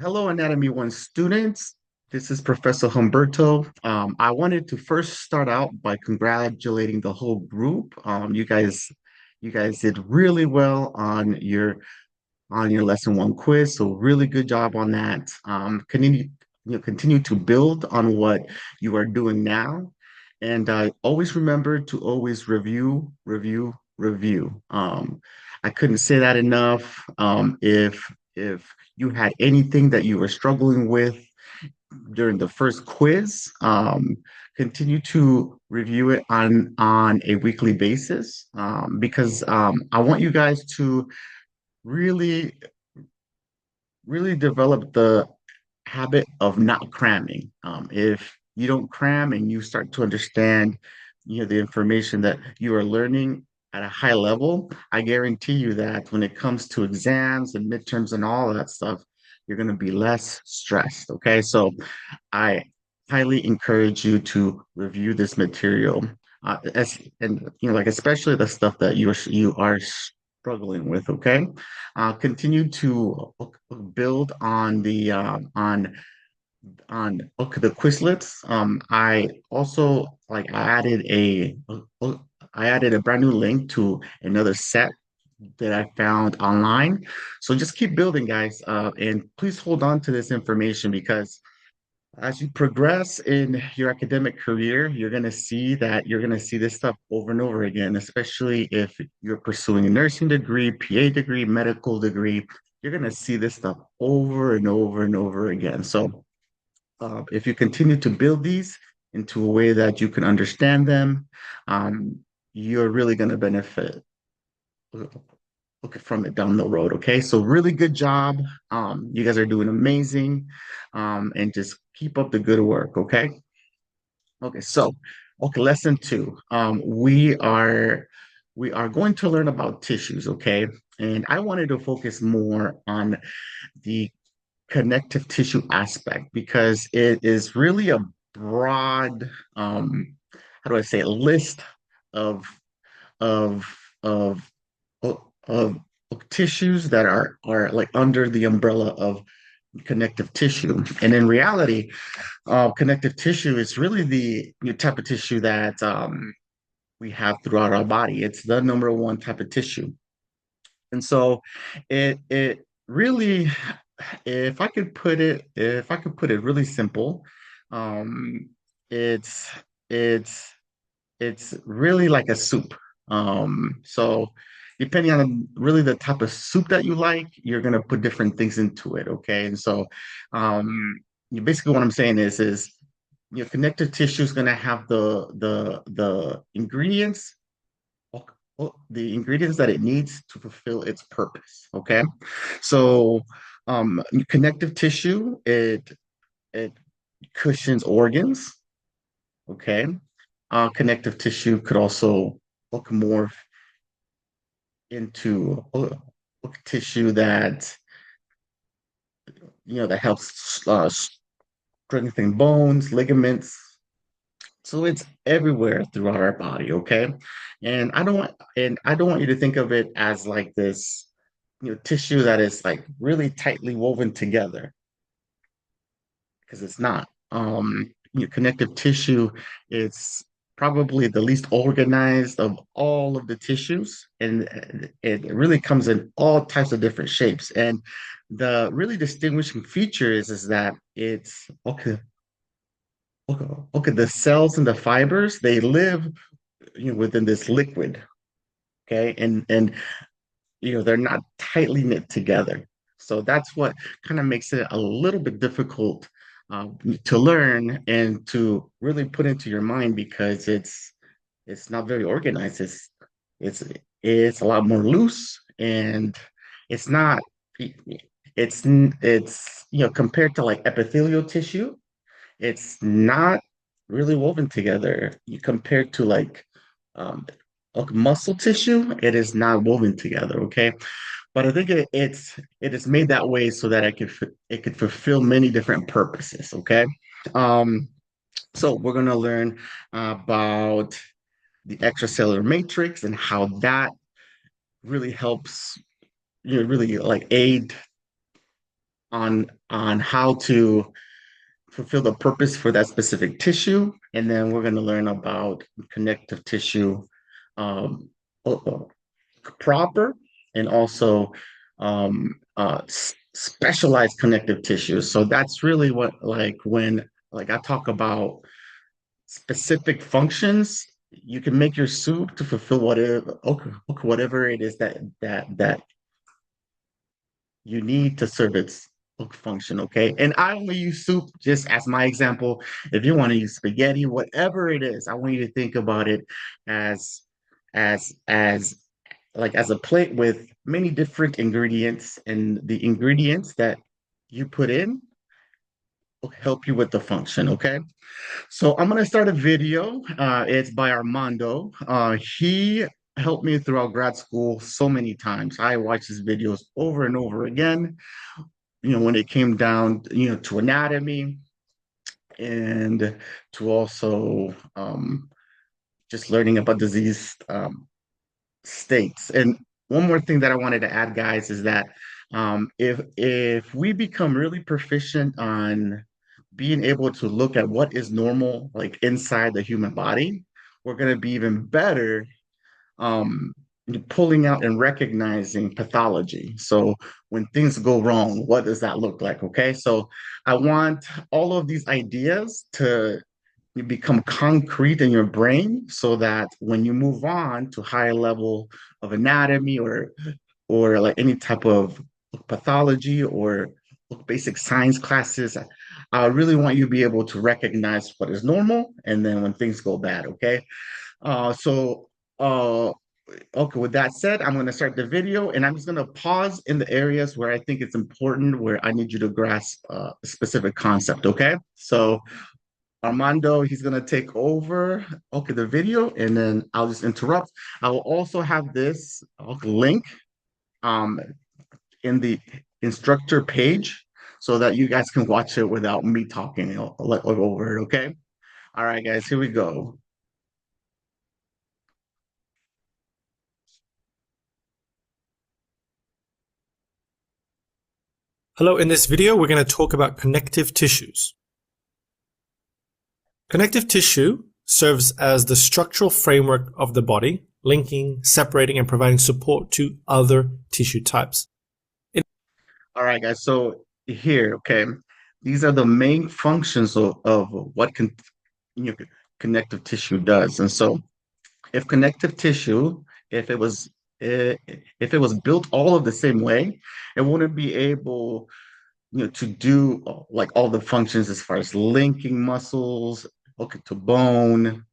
Hello, Anatomy One students. This is Professor Humberto. I wanted to first start out by congratulating the whole group. You guys did really well on your lesson one quiz, so really good job on that. Continue to build on what you are doing now, and always remember to always review, review, review. I couldn't say that enough. If you had anything that you were struggling with during the first quiz, continue to review it on a weekly basis, because I want you guys to really really develop the habit of not cramming. If you don't cram and you start to understand, the information that you are learning at a high level, I guarantee you that when it comes to exams and midterms and all of that stuff, you're going to be less stressed. Okay, so I highly encourage you to review this material, like especially the stuff that you are struggling with. Okay, continue to build on the Quizlets. I also I added a brand new link to another set that I found online. So just keep building, guys, and please hold on to this information because as you progress in your academic career, you're going to see this stuff over and over again, especially if you're pursuing a nursing degree, PA degree, medical degree. You're going to see this stuff over and over and over again. So, if you continue to build these into a way that you can understand them, you're really going to benefit from it down the road. Okay. So, really good job. You guys are doing amazing. And just keep up the good work. Okay. Okay, lesson two. We are going to learn about tissues, okay? And I wanted to focus more on the connective tissue aspect because it is really a broad, how do I say it, list of of of of, of tissues that are like under the umbrella of connective tissue. And in reality, connective tissue is really the type of tissue that we have throughout our body. It's the number one type of tissue. And so it really, if I could put it really simple, um, it's it's it's really like a soup. So depending on really the type of soup that you like, you're gonna put different things into it. Okay. And so basically what I'm saying is your connective tissue is gonna have the ingredients, the ingredients that it needs to fulfill its purpose. Okay. So connective tissue, it cushions organs. Okay. Connective tissue could also look more into tissue that that helps strengthen bones, ligaments. So it's everywhere throughout our body, okay? And I don't want you to think of it as like this, tissue that is like really tightly woven together because it's not. Connective tissue is probably the least organized of all of the tissues, and it really comes in all types of different shapes. And the really distinguishing feature is that it's okay. Okay, okay, the cells and the fibers, they live, within this liquid, okay? And they're not tightly knit together. So that's what kind of makes it a little bit difficult to learn and to really put into your mind because it's not very organized. It's it's a lot more loose and it's not it's compared to like epithelial tissue, it's not really woven together. You compared to um like muscle tissue, it is not woven together, okay? But I think it is made that way so that it could fulfill many different purposes, okay? Um, so we're gonna learn about the extracellular matrix and how that really helps, really like aid on how to fulfill the purpose for that specific tissue, and then we're going to learn about connective tissue um, proper and also specialized connective tissues. So that's really what like when like I talk about specific functions. You can make your soup to fulfill whatever it is that you need to serve its function, okay? And I only use soup just as my example. If you want to use spaghetti, whatever it is, I want you to think about it as as like as a plate with many different ingredients, and the ingredients that you put in will help you with the function, okay? So I'm gonna start a video. It's by Armando. He helped me throughout grad school so many times. I watched his videos over and over again. When it came down, to anatomy and to also just learning about disease states. And one more thing that I wanted to add, guys, is that if we become really proficient on being able to look at what is normal, like inside the human body, we're going to be even better um, pulling out and recognizing pathology. So when things go wrong, what does that look like? Okay, so I want all of these ideas to become concrete in your brain so that when you move on to higher level of anatomy or like any type of pathology or basic science classes, I really want you to be able to recognize what is normal and then when things go bad, okay? So okay, with that said, I'm going to start the video and I'm just going to pause in the areas where I think it's important, where I need you to grasp a specific concept, okay? So Armando, he's gonna take over, okay, the video, and then I'll just interrupt. I will also have this link um in the instructor page so that you guys can watch it without me talking over it, okay? All right, guys, here we go. Hello, in this video we're going to talk about connective tissues. Connective tissue serves as the structural framework of the body, linking, separating, and providing support to other tissue types. All right, guys, so here, okay, these are the main functions of what you know, connective tissue does. And so if connective tissue, if it was if it was built all of the same way, it wouldn't be able, to do like all the functions as far as linking muscles, okay, to bone,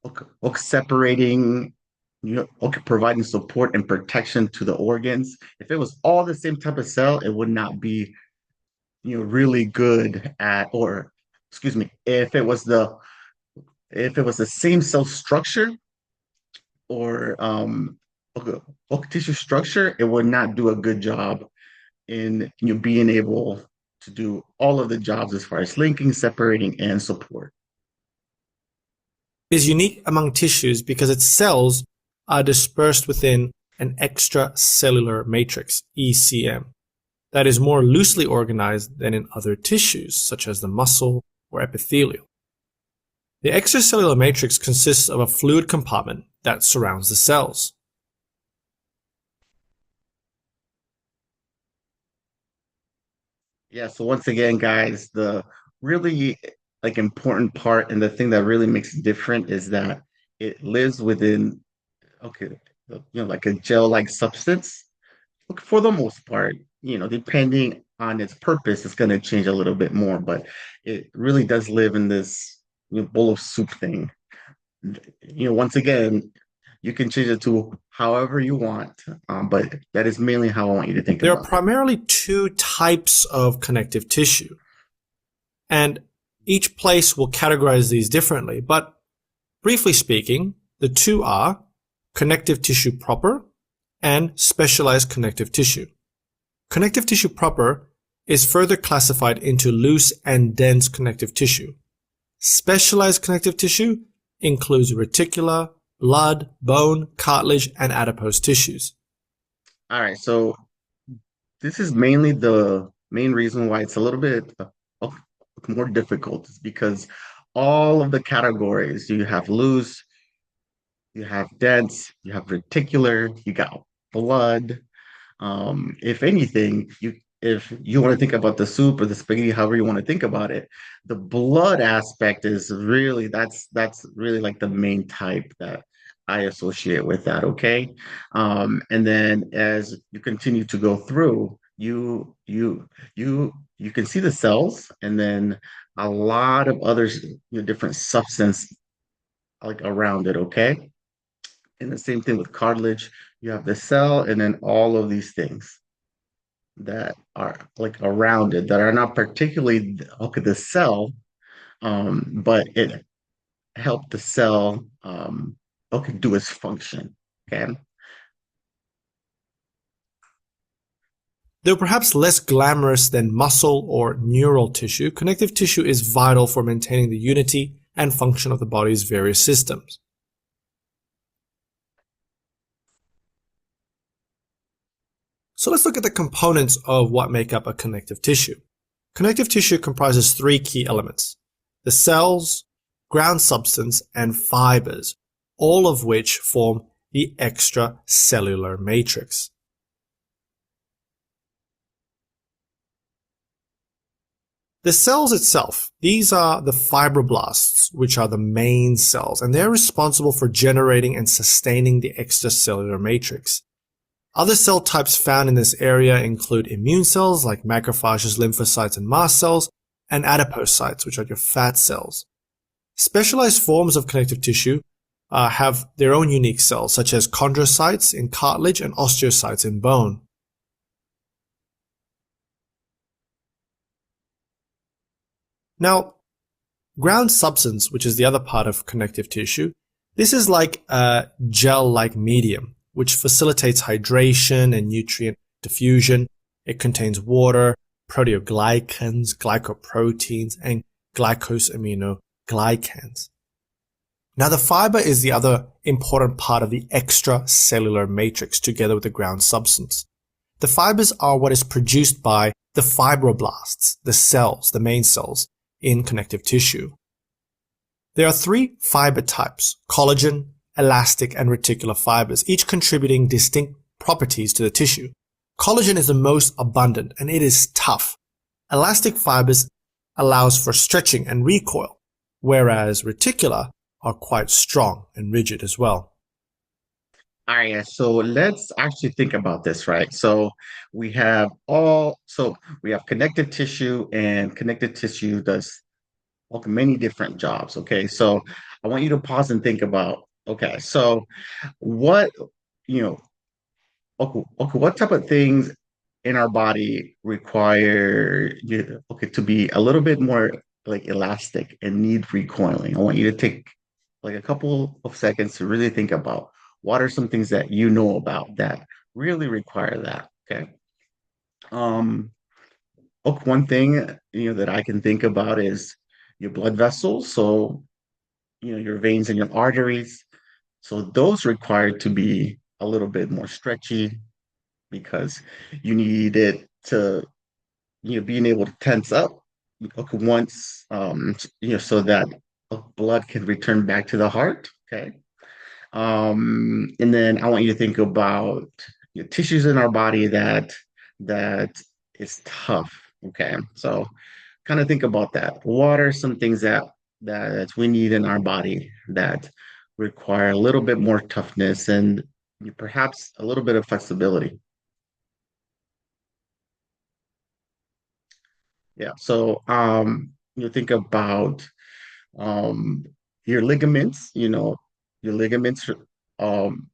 okay, separating, okay, providing support and protection to the organs. If it was all the same type of cell, it would not be, really good at, or excuse me, if it was the same cell structure or okay, tissue structure, it would not do a good job in being able to do all of the jobs as far as linking, separating, and support. It is unique among tissues because its cells are dispersed within an extracellular matrix, ECM, that is more loosely organized than in other tissues, such as the muscle or epithelial. The extracellular matrix consists of a fluid compartment that surrounds the cells. Yeah, so once again, guys, the really like important part and the thing that really makes it different is that it lives within, okay, like a gel-like substance. Look, for the most part, depending on its purpose, it's going to change a little bit more, but it really does live in this, bowl of soup thing. Once again, you can change it to however you want, but that is mainly how I want you to think There are about it. primarily two types of connective tissue, and each place will categorize these differently, but briefly speaking, the two are connective tissue proper and specialized connective tissue. Connective tissue proper is further classified into loose and dense connective tissue. Specialized connective tissue includes reticular, blood, bone, cartilage, and adipose tissues. All right, so this is mainly the Main reason why it's a little bit uh, more difficult is because all of the categories you have loose, you have dense, you have reticular, you got blood. If anything, if you want to think about the soup or the spaghetti, however you want to think about it, the blood aspect is really that's really like the main type that I associate with that, okay? And then as you continue to go through, you can see the cells and then a lot of other different substance like around it, okay? And the same thing with cartilage. You have the cell and then all of these things that are like around it that are not particularly okay the cell, but it helped the cell okay do its function. Okay. Though perhaps less glamorous than muscle or neural tissue, connective tissue is vital for maintaining the unity and function of the body's various systems. So let's look at the components of what make up a connective tissue. Connective tissue comprises three key elements: the cells, ground substance, and fibers, all of which form the extracellular matrix. The cells itself, these are the fibroblasts, which are the main cells, and they're responsible for generating and sustaining the extracellular matrix. Other cell types found in this area include immune cells like macrophages, lymphocytes, and mast cells, and adipocytes, which are your fat cells. Specialized forms of connective tissue have their own unique cells, such as chondrocytes in cartilage and osteocytes in bone. Now, ground substance, which is the other part of connective tissue, this is like a gel-like medium, which facilitates hydration and nutrient diffusion. It contains water, proteoglycans, glycoproteins, and glycosaminoglycans. Now, the fiber is the other important part of the extracellular matrix together with the ground substance. The fibers are what is produced by the fibroblasts, the cells, the main cells in connective tissue. There are three fiber types: collagen, elastic, and reticular fibers, each contributing distinct properties to the tissue. Collagen is the most abundant and it is tough. Elastic fibers allows for stretching and recoil, whereas reticular are quite strong and rigid as well. All right, yeah, so let's actually think about this, right? So we have connective tissue, and connective tissue does okay, many different jobs. Okay, so I want you to pause and think about, okay, so what, you know, okay, what type of things in our body require you, okay, to be a little bit more like elastic and need recoiling? I want you to take like a couple of seconds to really think about what are some things that you know about that really require that. Okay. Um, okay, one thing that I can think about is your blood vessels. So, your veins and your arteries. So those require to be a little bit more stretchy because you need it to, being able to tense up okay, once, so that blood can return back to the heart. Okay. And then I want you to think about tissues in our body that is tough. Okay. So kind of think about that. What are some things that we need in our body that require a little bit more toughness and perhaps a little bit of flexibility? Yeah. So you think about um your ligaments, your ligaments um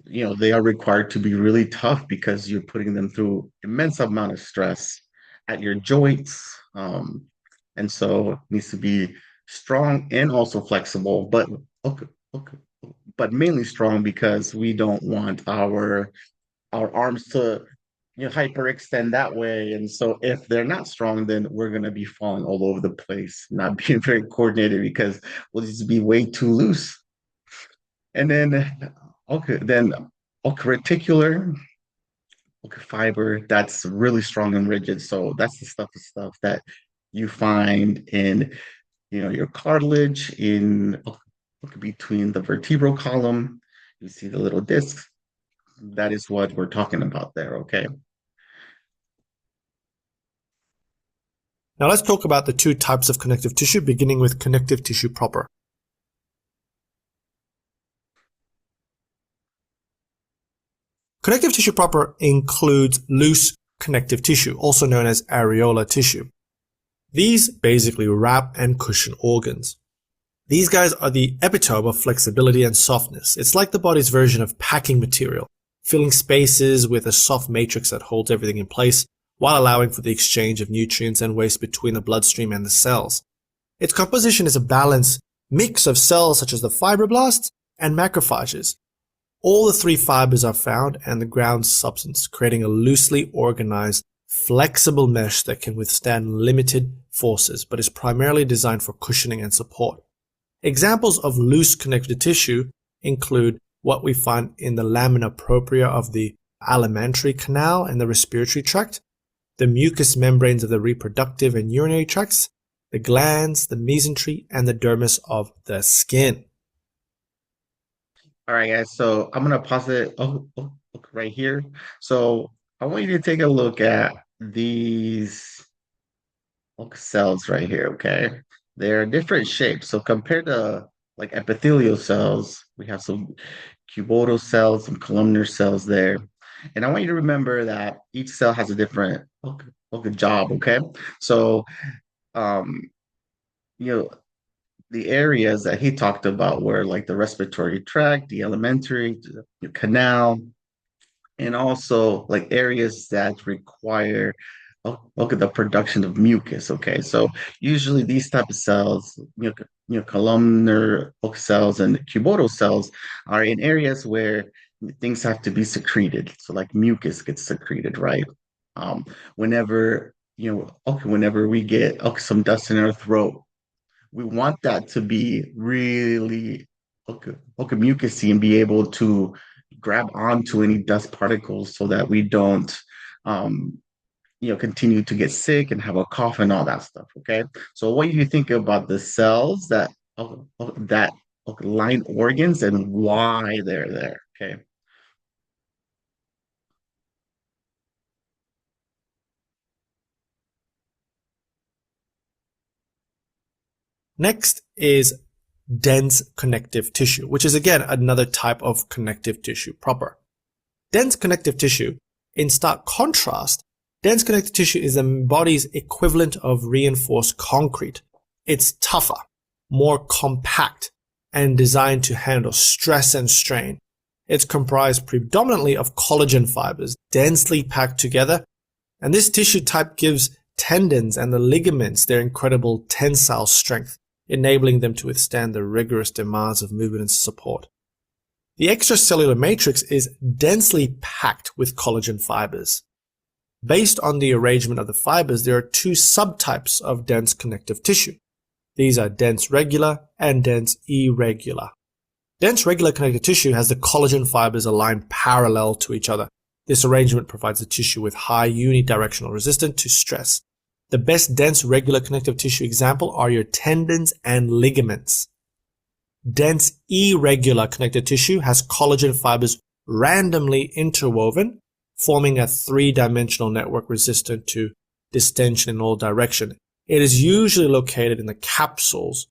they are required to be really tough because you're putting them through immense amount of stress at your joints. And so it needs to be strong and also flexible, but okay, okay, but mainly strong because we don't want our arms to hyperextend that way. And so if they're not strong, then we're gonna be falling all over the place, not being very coordinated because we'll just be way too loose. And then okay, then okay, reticular. fiber that's really strong and rigid. So that's the stuff that you find in, your cartilage in between the vertebral column. You see the little discs. That is what we're talking about there, okay? Now let's talk about the two types of connective tissue, beginning with connective tissue proper. Connective tissue proper includes loose connective tissue, also known as areolar tissue. These basically wrap and cushion organs. These guys are the epitome of flexibility and softness. It's like the body's version of packing material, filling spaces with a soft matrix that holds everything in place while allowing for the exchange of nutrients and waste between the bloodstream and the cells. Its composition is a balanced mix of cells such as the fibroblasts and macrophages. All the three fibers are found and the ground substance, creating a loosely organized, flexible mesh that can withstand limited forces, but is primarily designed for cushioning and support. Examples of loose connective tissue include what we find in the lamina propria of the alimentary canal and the respiratory tract, the mucous membranes of the reproductive and urinary tracts, the glands, the mesentery, and the dermis of the skin. All right, guys. So I'm gonna pause it right here. So I want you to take a look at these cells right here, okay? They're different shapes. So compared to like epithelial cells, we have some cuboidal cells, some columnar cells there. And I want you to remember that each cell has a different job, okay? So um, you know, the areas that he talked about were like the respiratory tract, the alimentary, the canal, and also like areas that require the production of mucus. Okay, so usually these type of cells, columnar cells and cuboidal cells are in areas where things have to be secreted. So like mucus gets secreted, right? Um, whenever whenever we get some dust in our throat, we want that to be really mucousy and be able to grab onto any dust particles so that we don't um, continue to get sick and have a cough and all that stuff. Okay. So what do you think about the cells that line organs and why they're there? Okay. Next is dense connective tissue, which is again another type of connective tissue proper. Dense connective tissue, in stark contrast, dense connective tissue is the body's equivalent of reinforced concrete. It's tougher, more compact, and designed to handle stress and strain. It's comprised predominantly of collagen fibers, densely packed together, and this tissue type gives tendons and the ligaments their incredible tensile strength, enabling them to withstand the rigorous demands of movement and support. The extracellular matrix is densely packed with collagen fibers. Based on the arrangement of the fibers, there are two subtypes of dense connective tissue. These are dense regular and dense irregular. Dense regular connective tissue has the collagen fibers aligned parallel to each other. This arrangement provides the tissue with high unidirectional resistance to stress. The best dense regular connective tissue example are your tendons and ligaments. Dense irregular connective tissue has collagen fibers randomly interwoven, forming a three-dimensional network resistant to distension in all directions. It is usually located in the capsules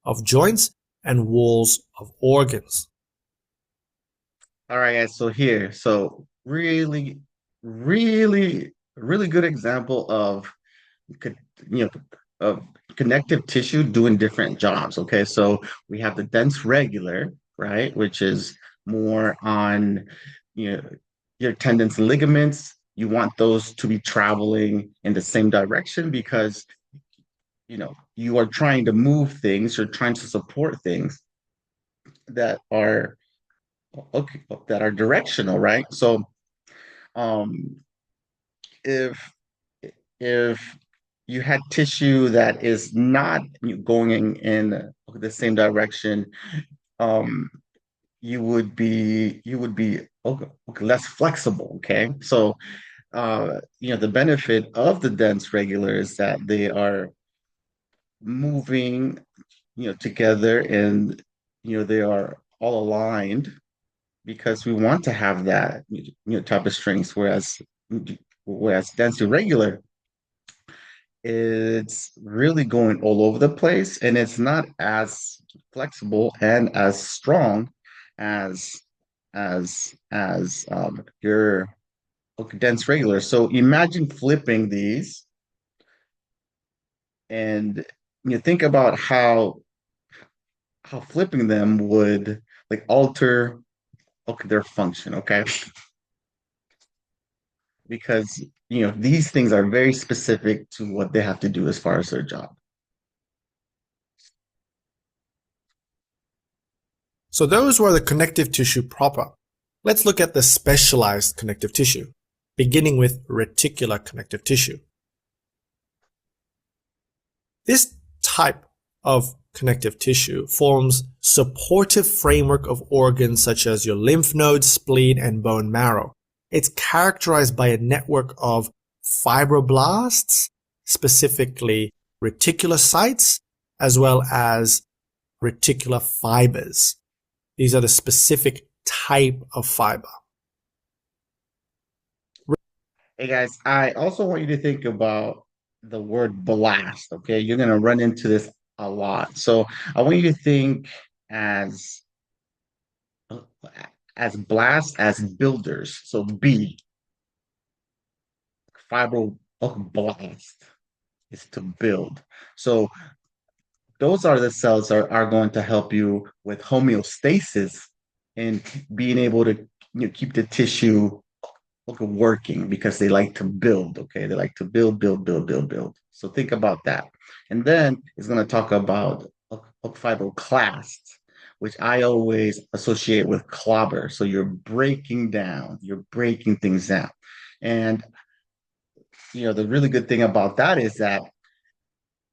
of joints and walls of organs. All right, guys. So really, really good example of co- you know of connective tissue doing different jobs. Okay, so we have the dense regular, right, which is more on you know your tendons and ligaments. You want those to be traveling in the same direction because you are trying to move things, you're trying to support things that are okay, that are directional, right? So um if if you had tissue that is not going in the same direction, um, you would be less flexible. Okay, so the benefit of the dense regular is that they are moving, together, and they are all aligned because we want to have that type of strength, whereas dense irregular, it's really going all over the place, and it's not as flexible and as strong as your dense regular. So imagine flipping these, and think about how flipping them would like alter their function, okay? Because these things are very specific to what they have to do as far as their job. So those were the connective tissue proper. Let's look at the specialized connective tissue, beginning with reticular connective tissue. This type of connective tissue forms supportive framework of organs such as your lymph nodes, spleen, and bone marrow. It's characterized by a network of fibroblasts, specifically reticulocytes, as well as reticular fibers. These are the specific type of fiber. Hey guys, I also want you to think about the word blast, okay? You're going to run into this a lot. So I want you to think as blast as builders. So B, fibroblast is to build. So those are the cells are going to help you with homeostasis and being able to keep the tissue working because they like to build. Okay, they like to build, build, build, build, build. So think about that. And then it's going to talk about fibroclast, which I always associate with clobber. So you're breaking things down. And the really good thing about that is that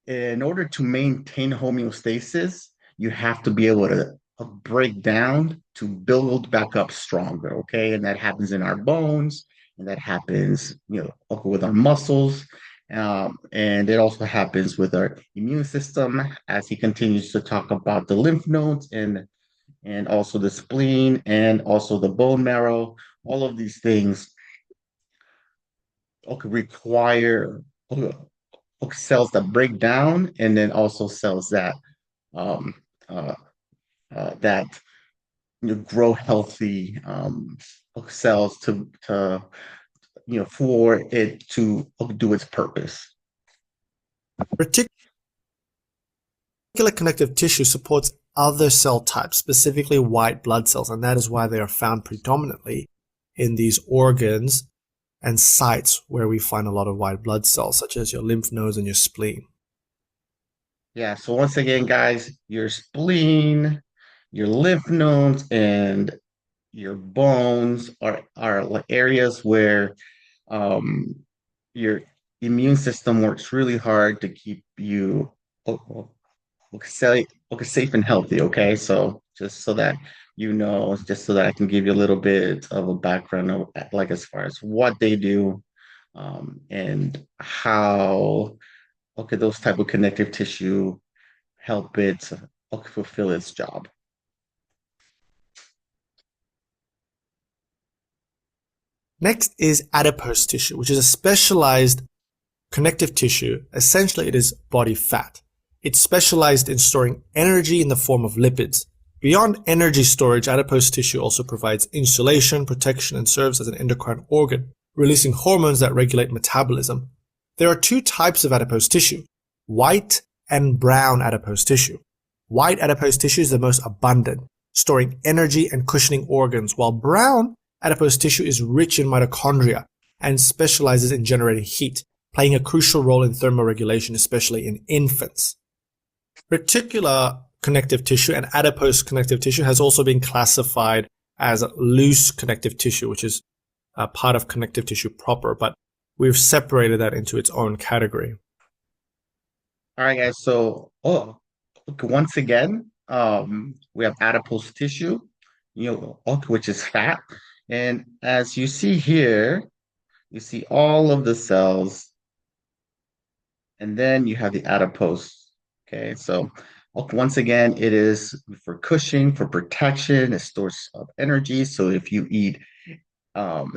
in order to maintain homeostasis, you have to be able to break down to build back up stronger. Okay. And that happens in our bones, and that happens, with our muscles. And it also happens with our immune system as he continues to talk about the lymph nodes and also the spleen and also the bone marrow. All of these things require cells that break down, and then also cells um, uh, that grow healthy cells to for it to do its purpose. Reticular connective tissue supports other cell types, specifically white blood cells, and that is why they are found predominantly in these organs and sites where we find a lot of white blood cells, such as your lymph nodes and your spleen. Yeah. So once again, guys, your spleen, your lymph nodes, and your bones are like areas where um, your immune system works really hard to keep you safe and healthy. Okay, so just so that just so that I can give you a little bit of a background of like as far as what they do, and how those type of connective tissue help it fulfill its job. Next is adipose tissue, which is a specialized connective tissue. Essentially, it is body fat. It's specialized in storing energy in the form of lipids. Beyond energy storage, adipose tissue also provides insulation, protection, and serves as an endocrine organ, releasing hormones that regulate metabolism. There are two types of adipose tissue, white and brown adipose tissue. White adipose tissue is the most abundant, storing energy and cushioning organs, while brown adipose tissue is rich in mitochondria and specializes in generating heat, playing a crucial role in thermoregulation, especially in infants. Reticular connective tissue and adipose connective tissue has also been classified as loose connective tissue, which is a part of connective tissue proper, but we've separated that into its own category. All right, guys. So, once again, we have adipose tissue, which is fat. And as you see here, You see all of the cells, and then you have the adipose. Okay, so once again, it is for cushioning, for protection, a source of energy. So if you eat,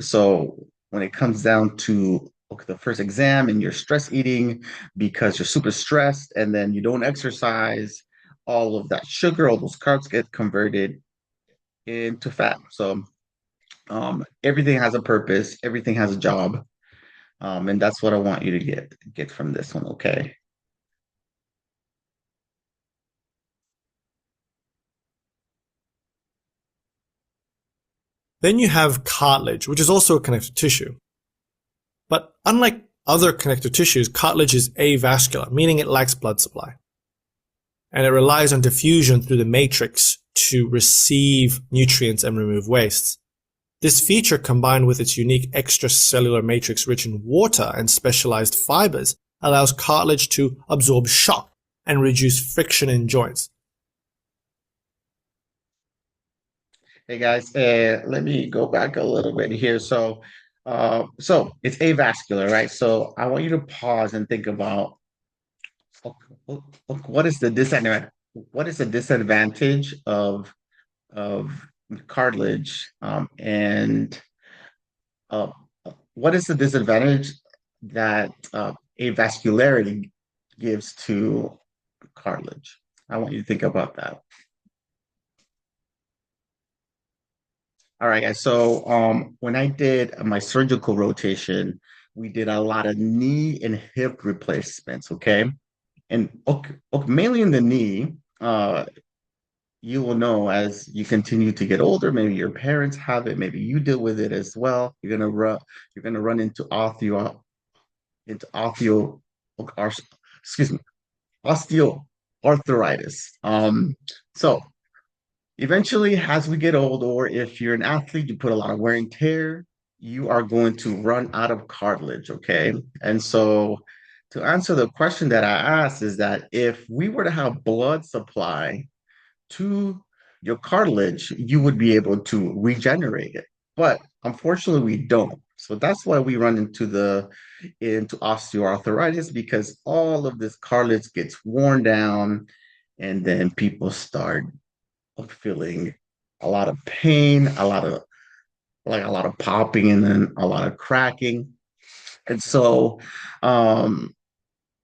so when it comes down to okay, the first exam and you're stress eating because you're super stressed and then you don't exercise, all of that sugar, all those carbs get converted into fat. So everything has a purpose, everything has a job. And that's what I want you to get from this one, okay? Then you have cartilage, which is also a connective tissue. But unlike other connective tissues, cartilage is avascular, meaning it lacks blood supply. And it relies on diffusion through the matrix to receive nutrients and remove wastes. This feature, combined with its unique extracellular matrix rich in water and specialized fibers, allows cartilage to absorb shock and reduce friction in joints. Hey guys, let me go back a little bit here. So it's avascular, right? So I want you to pause and think about what is the disadvantage? What is the disadvantage of cartilage? And uh, what is the disadvantage that avascularity gives to cartilage? I want you to think about that. All right, guys. So when I did my surgical rotation, we did a lot of knee and hip replacements, okay? And okay, mainly in the knee, you will know as you continue to get older, maybe your parents have it, maybe you deal with it as well. You're gonna run into or, excuse me, osteoarthritis. So eventually, as we get old, or if you're an athlete, you put a lot of wear and tear, you are going to run out of cartilage, okay? And so to answer the question that I asked is that if we were to have blood supply to your cartilage, you would be able to regenerate it. But unfortunately, we don't. So that's why we run into osteoarthritis because all of this cartilage gets worn down and then people start feeling a lot of pain, a lot of popping and then a lot of cracking. And so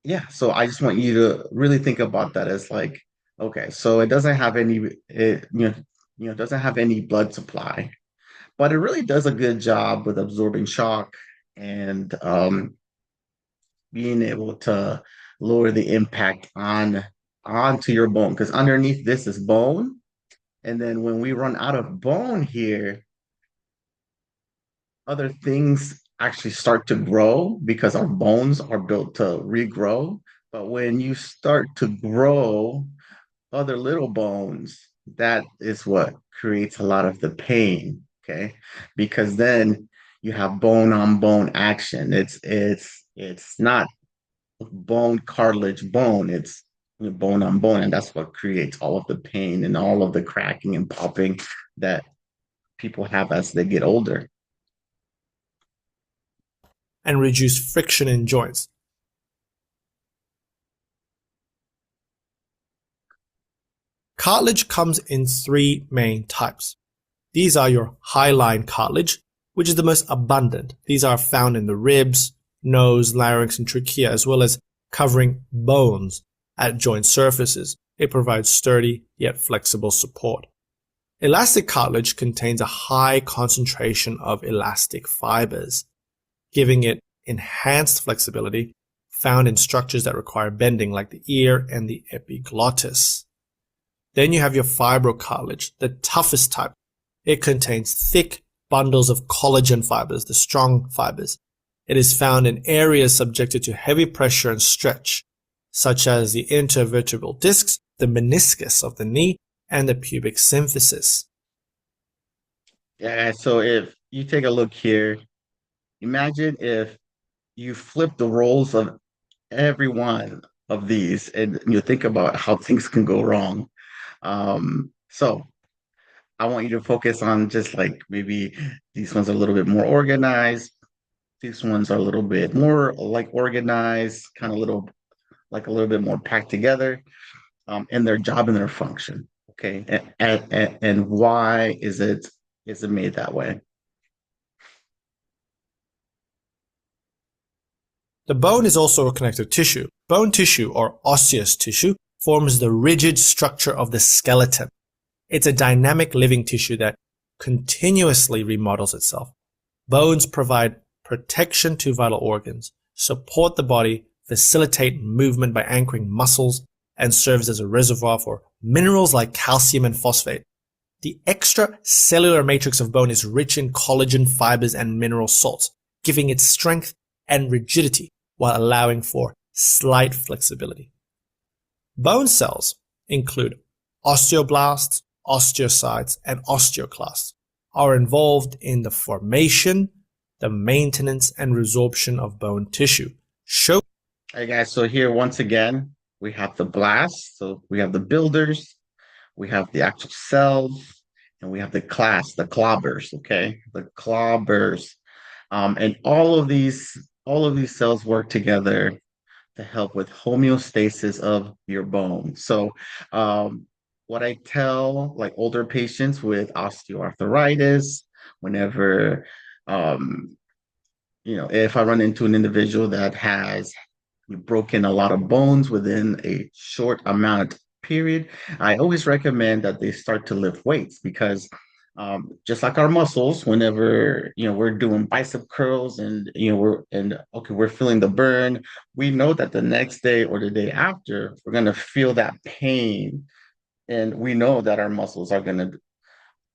yeah, so I just want you to really think about that as like, okay, so it doesn't have doesn't have any blood supply, but it really does a good job with absorbing shock and being able to lower the impact onto your bone because underneath this is bone. And then when we run out of bone here, other things actually start to grow because our bones are built to regrow. But when you start to grow other little bones, that is what creates a lot of the pain. Okay. Because then you have bone on bone action. It's not bone cartilage bone, it's bone on bone, and that's what creates all of the pain and all of the cracking and popping that people have as they get older. And reduce friction in joints. Cartilage comes in three main types. These are your hyaline cartilage, which is the most abundant. These are found in the ribs, nose, larynx, and trachea, as well as covering bones at joint surfaces. It provides sturdy yet flexible support. Elastic cartilage contains a high concentration of elastic fibers, giving it enhanced flexibility found in structures that require bending like the ear and the epiglottis. Then you have your fibrocartilage, the toughest type. It contains thick bundles of collagen fibers, the strong fibers. It is found in areas subjected to heavy pressure and stretch, such as the intervertebral discs, the meniscus of the knee, and the pubic symphysis. Yeah, so if you take a look here, imagine if you flip the roles of every one of these and you think about how things can go wrong. So I want you to focus on just like maybe these ones are a little bit more organized. These ones are a little bit more like organized, kind of little like a little bit more packed together in their job and their function. Okay, and why is it made that way? The bone is also a connective tissue. Bone tissue, or osseous tissue, forms the rigid structure of the skeleton. It's a dynamic living tissue that continuously remodels itself. Bones provide protection to vital organs, support the body, facilitate movement by anchoring muscles, and serves as a reservoir for minerals like calcium and phosphate. The extracellular matrix of bone is rich in collagen, fibers, and mineral salts, giving it strength and rigidity while allowing for slight flexibility. Bone cells include osteoblasts, osteocytes, and osteoclasts, are involved in the formation, the maintenance, and resorption of bone tissue. Show All right, guys. So here once again we have the blasts. So we have the builders, we have the actual cells, and we have the class, the clobbers. Okay, the clobbers, and all of these cells work together to help with homeostasis of your bone. So, what I tell like older patients with osteoarthritis, whenever, um, if I run into an individual that has broken a lot of bones within a short amount of period, I always recommend that they start to lift weights because just like our muscles, whenever we're doing bicep curls and we're feeling the burn, we know that the next day or the day after we're gonna feel that pain, and we know that our muscles are going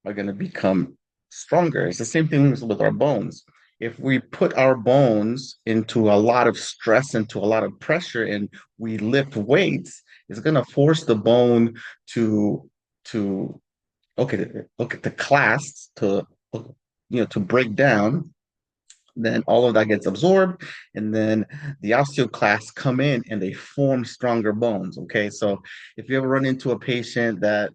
to become stronger. It's the same thing with our bones. If we put our bones into a lot of stress, into a lot of pressure, and we lift weights, it's going to force the bone to to okay to class to break down. Then all of that gets absorbed, and then the osteoclasts come in and they form stronger bones. Okay, so if you ever run into a patient that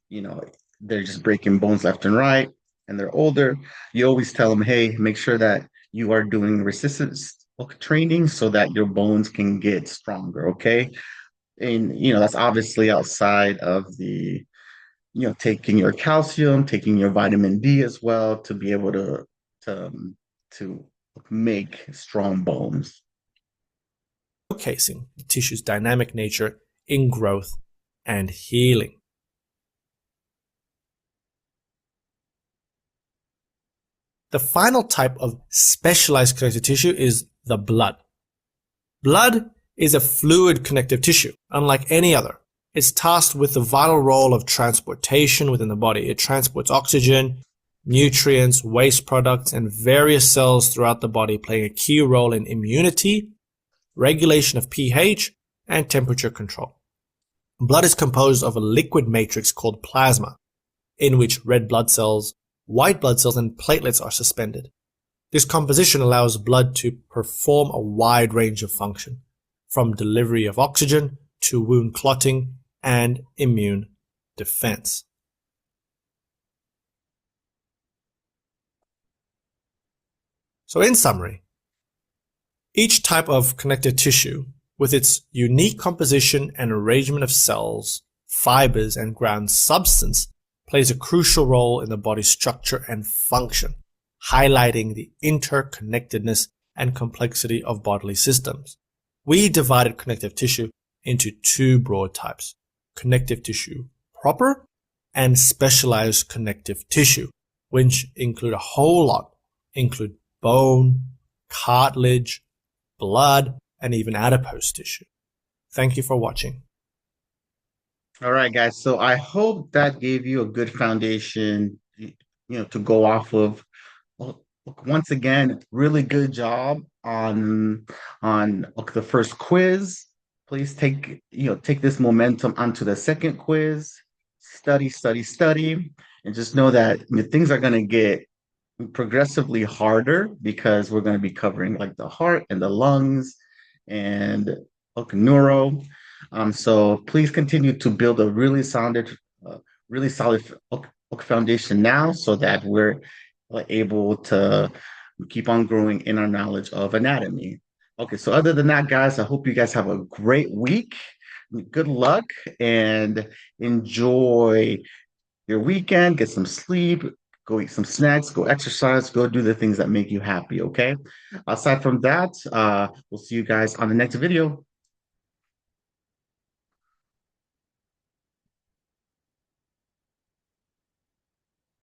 you know they're just breaking bones left and right and they're older, you always tell them, hey, make sure that you are doing resistance training so that your bones can get stronger. Okay, and that's obviously outside of the taking your calcium, taking your vitamin D as well to be able to um, to make strong bones. showcasing the tissue's dynamic nature in growth and healing. The final type of specialized connective tissue is the blood. Blood is a fluid connective tissue, unlike any other. It's tasked with the vital role of transportation within the body. It transports oxygen, nutrients, waste products, and various cells throughout the body, playing a key role in immunity, regulation of pH, and temperature control. Blood is composed of a liquid matrix called plasma, in which red blood cells, white blood cells, and platelets are suspended. This composition allows blood to perform a wide range of function, from delivery of oxygen to wound clotting and immune defense. So in summary, each type of connective tissue, with its unique composition and arrangement of cells, fibers, and ground substance, plays a crucial role in the body's structure and function, highlighting the interconnectedness and complexity of bodily systems. We divided connective tissue into two broad types: connective tissue proper and specialized connective tissue, which include a whole lot, include bone, cartilage, blood, and even adipose tissue. Thank you for watching. All right, guys. So I hope that gave you a good foundation, to go off of. Well, look, once again, really good job on the first quiz. Please take this momentum onto the second quiz. Study, study, study, and just know that things are going to get progressively harder because we're going to be covering like the heart and the lungs and neuro. So please continue to build a really solid foundation now, so that we're able to we keep on growing in our knowledge of anatomy. Okay, so other than that, guys, I hope you guys have a great week. Good luck and enjoy your weekend. Get some sleep, go eat some snacks, go exercise, go do the things that make you happy. Okay. Aside from that, we'll see you guys on the next video.